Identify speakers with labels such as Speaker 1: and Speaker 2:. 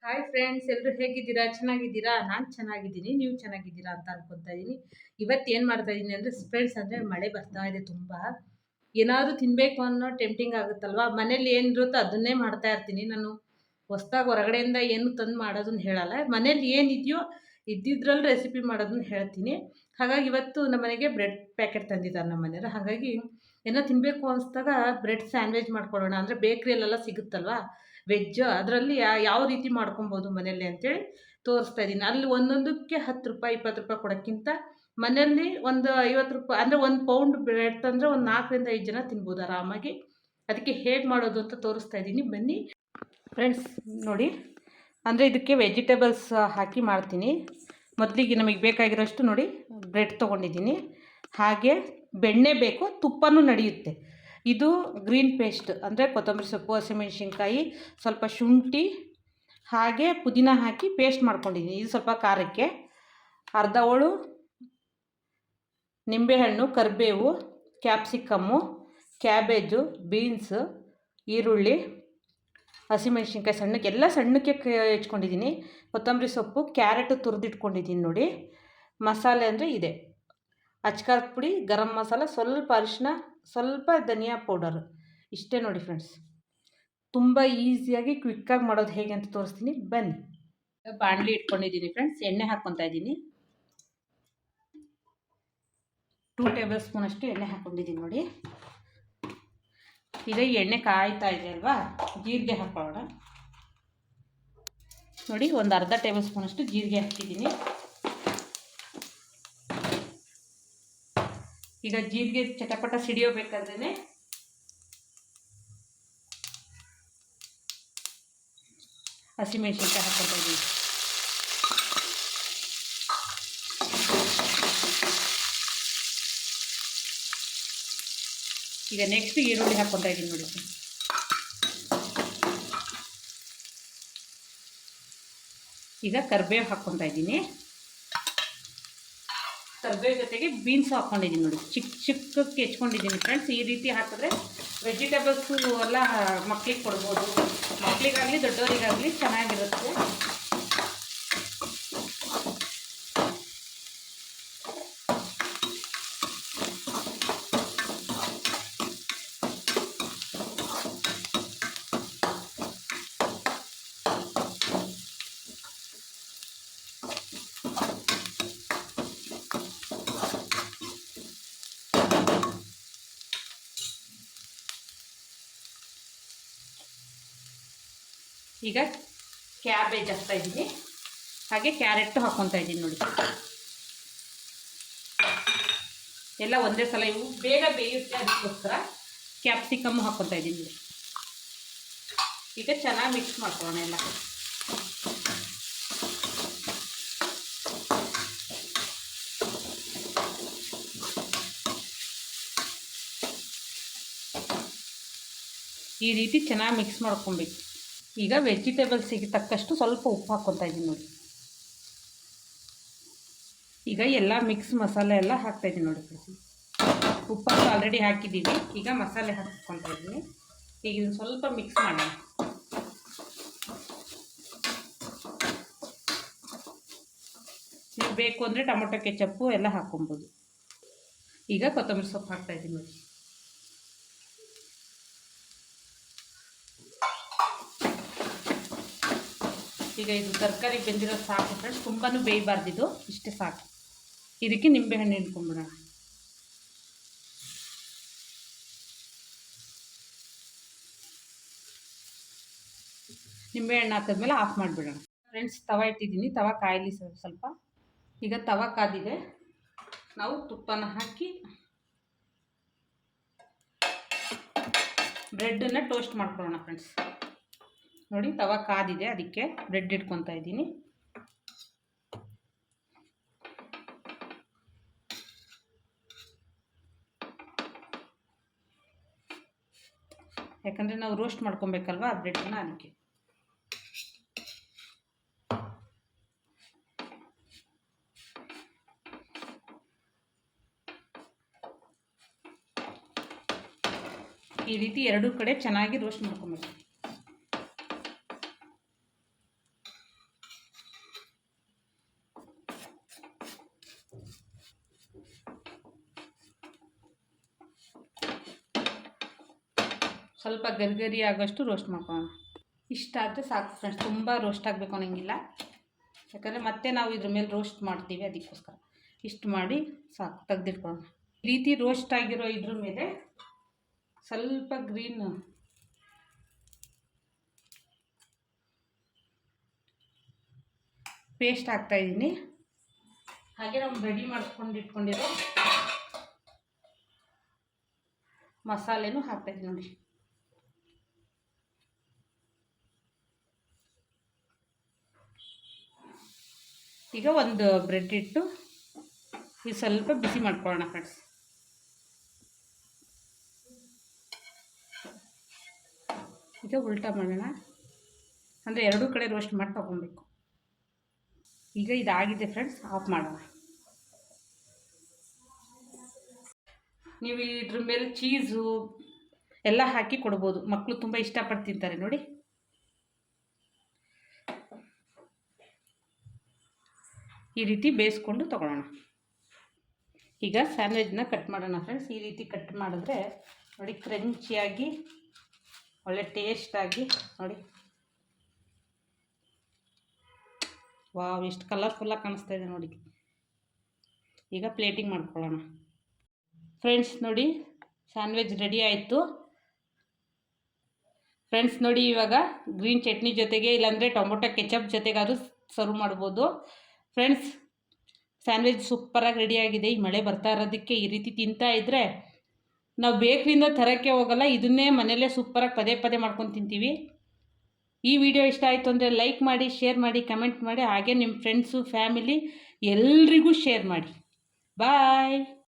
Speaker 1: Hi friends, ಎಲ್ಲರೂ ಹೇಗಿದ್ದೀರಾ? ಚೆನ್ನಾಗಿದ್ದೀರಾ? ನಾನು ಚೆನ್ನಾಗಿದ್ದೀನಿ. ನೀವು ಚೆನ್ನಾಗಿದ್ದೀರಾ ಅಂತ ಅನ್ಕೊತಾ ಇದ್ದೀನಿ. ಇವತ್ತು ಏನು ಮಾಡ್ತಾ ಇದ್ದೀನಿ ಅಂದರೆ ಫ್ರೆಂಡ್ಸ್, ಅಂದರೆ ಮಳೆ ಬರ್ತಾ ಇದೆ ತುಂಬ. ಏನಾದರೂ ತಿನ್ನಬೇಕು ಅನ್ನೋ ಟೆಂಪ್ಟಿಂಗ್ ಆಗುತ್ತಲ್ವಾ? ಮನೇಲಿ ಏನಿರುತ್ತೋ ಅದನ್ನೇ ಮಾಡ್ತಾ ಇರ್ತೀನಿ ನಾನು. ಹೊಸ್ದಾಗಿ ಹೊರಗಡೆಯಿಂದ ಏನು ತಂದು ಮಾಡೋದನ್ನ ಹೇಳಲ್ಲ. ಮನೇಲಿ ಏನಿದೆಯೋ ಇದ್ದಿದ್ರಲ್ಲಿ ರೆಸಿಪಿ ಮಾಡೋದನ್ನ ಹೇಳ್ತೀನಿ. ಹಾಗಾಗಿ ಇವತ್ತು ನಮ್ಮ ಮನೆಗೆ ಬ್ರೆಡ್ ಪ್ಯಾಕೆಟ್ ತಂದಿದ್ದಾರೆ ನಮ್ಮ ಮನೆಯವರು. ಹಾಗಾಗಿ ಏನೋ ತಿನ್ನಬೇಕು ಅನಿಸ್ದಾಗ ಬ್ರೆಡ್ ಸ್ಯಾಂಡ್ವಿಚ್ ಮಾಡ್ಕೊಳ್ಳೋಣ ಅಂದರೆ ಬೇಕ್ರಿಯಲ್ಲೆಲ್ಲ ಸಿಗುತ್ತಲ್ವಾ ವೆಜ್, ಅದರಲ್ಲಿ ಯಾವ ರೀತಿ ಮಾಡ್ಕೊಬೋದು ಮನೆಯಲ್ಲಿ ಅಂತೇಳಿ ತೋರಿಸ್ತಾ ಇದ್ದೀನಿ. ಅಲ್ಲಿ ಒಂದೊಂದಕ್ಕೆ 10 ರೂಪಾಯಿ 20 ರೂಪಾಯಿ ಕೊಡೋಕ್ಕಿಂತ ಮನೆಯಲ್ಲಿ ಒಂದು 50 ರೂಪಾಯಿ ಅಂದರೆ 1 ಪೌಂಡ್ ಬ್ರೆಡ್ ತಂದರೆ ಒಂದು 4ರಿಂದ 5 ಜನ ತಿನ್ಬೋದು ಆರಾಮಾಗಿ. ಅದಕ್ಕೆ ಹೇಗೆ ಮಾಡೋದು ಅಂತ ತೋರಿಸ್ತಾ ಇದ್ದೀನಿ, ಬನ್ನಿ ಫ್ರೆಂಡ್ಸ್. ನೋಡಿ, ಅಂದರೆ ಇದಕ್ಕೆ ವೆಜಿಟೇಬಲ್ಸ್ ಹಾಕಿ ಮಾಡ್ತೀನಿ. ಮೊದಲಿಗೆ ನಮಗೆ ಬೇಕಾಗಿರೋಷ್ಟು ನೋಡಿ ಬ್ರೆಡ್ ತೊಗೊಂಡಿದ್ದೀನಿ. ಹಾಗೆ ಬೆಣ್ಣೆ ಬೇಕು, ತುಪ್ಪನೂ ನಡೆಯುತ್ತೆ. ಇದು ಗ್ರೀನ್ ಪೇಸ್ಟ್ ಅಂದರೆ ಕೊತ್ತಂಬರಿ ಸೊಪ್ಪು, ಹಸಿಮೆಣ್ಸಿನ್ಕಾಯಿ, ಸ್ವಲ್ಪ ಶುಂಠಿ ಹಾಗೆ ಪುದೀನ ಹಾಕಿ ಪೇಸ್ಟ್ ಮಾಡ್ಕೊಂಡಿದ್ದೀನಿ. ಇದು ಸ್ವಲ್ಪ ಖಾರಕ್ಕೆ. ಅರ್ಧ ಹೋಳು ನಿಂಬೆಹಣ್ಣು, ಕರಿಬೇವು, ಕ್ಯಾಪ್ಸಿಕಮ್ಮು, ಕ್ಯಾಬೇಜು, ಬೀನ್ಸು, ಈರುಳ್ಳಿ, ಹಸಿಮೆಣ್ಸಿನ್ಕಾಯಿ ಸಣ್ಣಕ್ಕೆ ಎಲ್ಲ ಸಣ್ಣಕ್ಕೆ ಹೆಚ್ಕೊಂಡಿದ್ದೀನಿ. ಕೊತ್ತಂಬರಿ ಸೊಪ್ಪು, ಕ್ಯಾರೆಟು ತುರಿದಿಟ್ಕೊಂಡಿದ್ದೀನಿ ನೋಡಿ. ಮಸಾಲೆ ಅಂದರೆ ಇದೆ ಅಚ್ಕಾರದ ಪುಡಿ, ಗರಂ ಮಸಾಲ, ಸ್ವಲ್ಪ ಅರಿಶಿನ, ಸ್ವಲ್ಪ ಧನಿಯಾ ಪೌಡರ್. ಇಷ್ಟೇ ನೋಡಿ ಫ್ರೆಂಡ್ಸ್. ತುಂಬ ಈಸಿಯಾಗಿ ಕ್ವಿಕ್ಕಾಗಿ ಮಾಡೋದು ಹೇಗೆ ಅಂತ ತೋರಿಸ್ತೀನಿ, ಬನ್ನಿ. ಬಾಣಲಿ ಇಟ್ಕೊಂಡಿದ್ದೀನಿ ಫ್ರೆಂಡ್ಸ್. ಎಣ್ಣೆ ಹಾಕ್ಕೊತಾ ಇದ್ದೀನಿ. 2 ಟೇಬಲ್ ಸ್ಪೂನ್ ಅಷ್ಟು ಎಣ್ಣೆ ಹಾಕ್ಕೊಂಡಿದ್ದೀನಿ ನೋಡಿ. ಈಗ ಎಣ್ಣೆ ಕಾಯ್ತಾ ಇದೆ ಅಲ್ವಾ, ಜೀರಿಗೆ ಹಾಕೊಳ್ಳೋಣ. ನೋಡಿ, ಒಂದು ಅರ್ಧ ಟೇಬಲ್ ಸ್ಪೂನ್ ಅಷ್ಟು ಜೀರಿಗೆ ಹಾಕಿದ್ದೀನಿ. ಈಗ ಜೀರಿಗೆ ಚಟಪಟ ಸಿಡಿಯೋಬೇಕಾದ್ರೆ ಹಸಿಮೆಣ್ಸಿನ್ಕಾಯಿ ಹಾಕ್ಕೊತಾ ಇದ್ದೀನಿ. ಈಗ ನೆಕ್ಸ್ಟ್ ಈರುಳ್ಳಿ ಹಾಕ್ಕೊತಾ ಇದ್ದೀನಿ ನೋಡಿ. ಈಗ ಕರಿಬೇವು ಹಾಕ್ಕೊತಾ ಇದ್ದೀನಿ. ಕರಿಬೇವು ಜೊತೆಗೆ ಬೀನ್ಸ್ ಹಾಕ್ಕೊಂಡಿದ್ದೀನಿ ನೋಡಿ, ಚಿಕ್ಕ ಚಿಕ್ಕಕ್ಕೆ ಹೆಚ್ಕೊಂಡಿದ್ದೀನಿ ಫ್ರೆಂಡ್ಸ್. ಈ ರೀತಿ ಹಾಕಿದ್ರೆ ವೆಜಿಟೇಬಲ್ಸು ಎಲ್ಲ ಮಕ್ಳಿಗೆ ಕೊಡ್ಬೋದು. ಮಕ್ಕಳಿಗಾಗಲಿ ದೊಡ್ಡವರಿಗಾಗಲಿ ಚೆನ್ನಾಗಿರುತ್ತೆ. ಈಗ ಕ್ಯಾಬೇಜ್ ಹಾಕ್ತಾ ಇದ್ದೀನಿ. ಹಾಗೆ ಕ್ಯಾರೆಟ್ ಹಾಕ್ಕೊತಾ ಇದ್ದೀನಿ ನೋಡಿ. ಎಲ್ಲ ಒಂದೇ ಸಲ, ಇವು ಬೇಗ ಬೇಯುತ್ತೆ, ಅದಕ್ಕೋಸ್ಕರ ಕ್ಯಾಪ್ಸಿಕಮ್ ಹಾಕ್ಕೊತಾ ಇದ್ದೀನಿ ನೋಡಿ. ಈಗ ಚೆನ್ನಾಗಿ ಮಿಕ್ಸ್ ಮಾಡ್ಕೊಳ್ಳೋಣ ಎಲ್ಲ. ಈ ರೀತಿ ಚೆನ್ನಾಗಿ ಮಿಕ್ಸ್ ಮಾಡ್ಕೊಬೇಕು. ಈಗ ವೆಜಿಟೇಬಲ್ಸಿಗೆ ತಕ್ಕಷ್ಟು ಸ್ವಲ್ಪ ಉಪ್ಪು ಹಾಕ್ಕೊತಾ ಇದ್ದೀನಿ ನೋಡಿ. ಈಗ ಎಲ್ಲ ಮಿಕ್ಸ್ ಮಸಾಲೆ ಎಲ್ಲ ಹಾಕ್ತಾಯಿದ್ದೀನಿ ನೋಡಿ. ಉಪ್ಪನ್ನು ಆಲ್ರೆಡಿ ಹಾಕಿದ್ದೀವಿ. ಈಗ ಮಸಾಲೆ ಹಾಕ್ಕೊತಾ ಇದ್ದೀನಿ. ಈಗ ಇದು ಸ್ವಲ್ಪ ಮಿಕ್ಸ್ ಮಾಡೋಣ. ನೀವು ಬೇಕು ಅಂದರೆ ಟೊಮೊಟೊ ಕೆಚಪ್ಪು ಎಲ್ಲ ಹಾಕ್ಕೊಬೋದು. ಈಗ ಕೊತ್ತಂಬರಿ ಸೊಪ್ಪು ಹಾಕ್ತಾಯಿದ್ದೀನಿ ನೋಡಿ. ಈಗ ಇದು ತರಕಾರಿ ಬೆಂದಿರೋದು ಸಾಕು ಫ್ರೆಂಡ್ಸ್, ತುಂಬಾ ಬೇಯಬಾರ್ದಿದ್ದು, ಇಷ್ಟೇ ಸಾಕು. ಇದಕ್ಕೆ ನಿಂಬೆಹಣ್ಣು ಹಿಂಡ್ಕೊಂಡ್ಬಿಡೋಣ. ನಿಂಬೆಹಣ್ಣು ಹಾಕಿದ್ಮೇಲೆ ಆಫ್ ಮಾಡಿಬಿಡೋಣ ಫ್ರೆಂಡ್ಸ್. ತವ ಇಟ್ಟಿದ್ದೀನಿ, ತವ ಕಾಯಲಿ ಸ್ವಲ್ಪ. ಈಗ ತವ ಕಾದಿದೆ, ನಾವು ತುಪ್ಪನ ಹಾಕಿ ಬ್ರೆಡ್ಡನ್ನು ಟೋಸ್ಟ್ ಮಾಡ್ಕೊಳ್ಳೋಣ ಫ್ರೆಂಡ್ಸ್. ನೋಡಿ, ತವ ಕಾದಿದೆ, ಅದಕ್ಕೆ ಬ್ರೆಡ್ ಇಟ್ಕೊತಾ ಇದ್ದೀನಿ. ಯಾಕಂದರೆ ನಾವು ರೋಸ್ಟ್ ಮಾಡ್ಕೊಬೇಕಲ್ವಾ ಬ್ರೆಡ್ನ, ಅದಕ್ಕೆ. ಈ ರೀತಿ ಎರಡೂ ಕಡೆ ಚೆನ್ನಾಗಿ ರೋಸ್ಟ್ ಮಾಡ್ಕೊಬೇಕು. ಸ್ವಲ್ಪ ಗರಿ ಆಗೋಷ್ಟು ರೋಸ್ಟ್ ಮಾಡ್ಕೊಳ್ಳೋಣ. ಇಷ್ಟ ಆದರೆ ಸಾಕು ಫ್ರೆಂಡ್ಸ್, ತುಂಬ ರೋಸ್ಟ್ ಆಗಬೇಕು ಅನ್ನೋಂಗಿಲ್ಲ, ಯಾಕಂದರೆ ಮತ್ತೆ ನಾವು ಇದ್ರ ಮೇಲೆ ರೋಸ್ಟ್ ಮಾಡ್ತೀವಿ, ಅದಕ್ಕೋಸ್ಕರ ಇಷ್ಟು ಮಾಡಿ ಸಾಕು, ತೆಗೆದಿಟ್ಕೊಳ್ಳೋಣ. ಈ ರೀತಿ ರೋಸ್ಟ್ ಆಗಿರೋ ಇದ್ರ ಮೇಲೆ ಸ್ವಲ್ಪ ಗ್ರೀನ್ ಪೇಸ್ಟ್ ಹಾಕ್ತಾಯಿದ್ದೀನಿ. ಹಾಗೆ ನಾವು ರೆಡಿ ಇಟ್ಕೊಂಡಿರೋ ಮಸಾಲೆನೂ ಹಾಕ್ತಾಯಿದ್ದೀನಿ ನೋಡಿ. ಈಗ ಒಂದು ಬ್ರೆಡ್ ಇಟ್ಟು ಇದು ಸ್ವಲ್ಪ ಬಿಸಿ ಮಾಡ್ಕೊಳ್ಳೋಣ ಫ್ರೆಂಡ್ಸ್. ಈಗ ಉಲ್ಟಾ ಮಾಡೋಣ, ಅಂದರೆ ಎರಡೂ ಕಡೆ ರೋಸ್ಟ್ ಮಾಡಿ ತಗೊಬೇಕು. ಈಗ ಇದಾಗಿದೆ ಫ್ರೆಂಡ್ಸ್, ಆಫ್ ಮಾಡೋಣ. ನೀವು ಇದ್ರ ಮೇಲೆ ಚೀಸು ಎಲ್ಲ ಹಾಕಿ ಕೊಡ್ಬೋದು, ಮಕ್ಕಳು ತುಂಬ ಇಷ್ಟಪಟ್ಟು ತಿಂತಾರೆ ನೋಡಿ. ಈ ರೀತಿ ಬೇಯಿಸ್ಕೊಂಡು ತಗೊಳ್ಳೋಣ. ಈಗ ಸ್ಯಾಂಡ್ವಿಚ್ನ ಕಟ್ ಮಾಡೋಣ ಫ್ರೆಂಡ್ಸ್. ಈ ರೀತಿ ಕಟ್ ಮಾಡಿದ್ರೆ ನೋಡಿ ಕ್ರಂಚಿಯಾಗಿ ಒಳ್ಳೆ ಟೇಸ್ಟಾಗಿ ನೋಡಿ. ವಾವ್, ಎಷ್ಟು ಕಲರ್ಫುಲ್ಲಾಗಿ ಕಾಣಿಸ್ತಾ ಇದೆ ನೋಡಿ. ಈಗ ಪ್ಲೇಟಿಂಗ್ ಮಾಡ್ಕೊಳ್ಳೋಣ ಫ್ರೆಂಡ್ಸ್. ನೋಡಿ ಸ್ಯಾಂಡ್ವಿಚ್ ರೆಡಿ ಆಯಿತು ಫ್ರೆಂಡ್ಸ್. ನೋಡಿ ಇವಾಗ ಗ್ರೀನ್ ಚಟ್ನಿ ಜೊತೆಗೆ, ಇಲ್ಲಾಂದರೆ ಟೊಮೊಟೊ ಕೆಚಪ್ ಜೊತೆಗಾದರೂ ಸರ್ವ್ ಮಾಡ್ಬೋದು ಫ್ರೆಂಡ್ಸ್. ಸ್ಯಾಂಡ್ವಿಚ್ ಸೂಪರಾಗಿ ರೆಡಿಯಾಗಿದೆ. ಈ ಮಳೆ ಬರ್ತಾ ಇರೋದಕ್ಕೆ ಈ ರೀತಿ ತಿಂತಾ ಇದ್ದರೆ ನಾವು ಬೇಕ್ರಿಯಿಂದ ತರೋಕ್ಕೆ ಹೋಗಲ್ಲ, ಇದನ್ನೇ ಮನೆಯಲ್ಲೇ ಸೂಪರಾಗಿ ಪದೇ ಪದೇ ಮಾಡ್ಕೊಂಡು ತಿಂತೀವಿ. ಈ ವಿಡಿಯೋ ಇಷ್ಟ ಆಯಿತು ಅಂದರೆ ಲೈಕ್ ಮಾಡಿ, ಶೇರ್ ಮಾಡಿ, ಕಮೆಂಟ್ ಮಾಡಿ, ಹಾಗೆ ನಿಮ್ಮ ಫ್ರೆಂಡ್ಸು ಫ್ಯಾಮಿಲಿ ಎಲ್ರಿಗೂ ಶೇರ್ ಮಾಡಿ. ಬಾಯ್.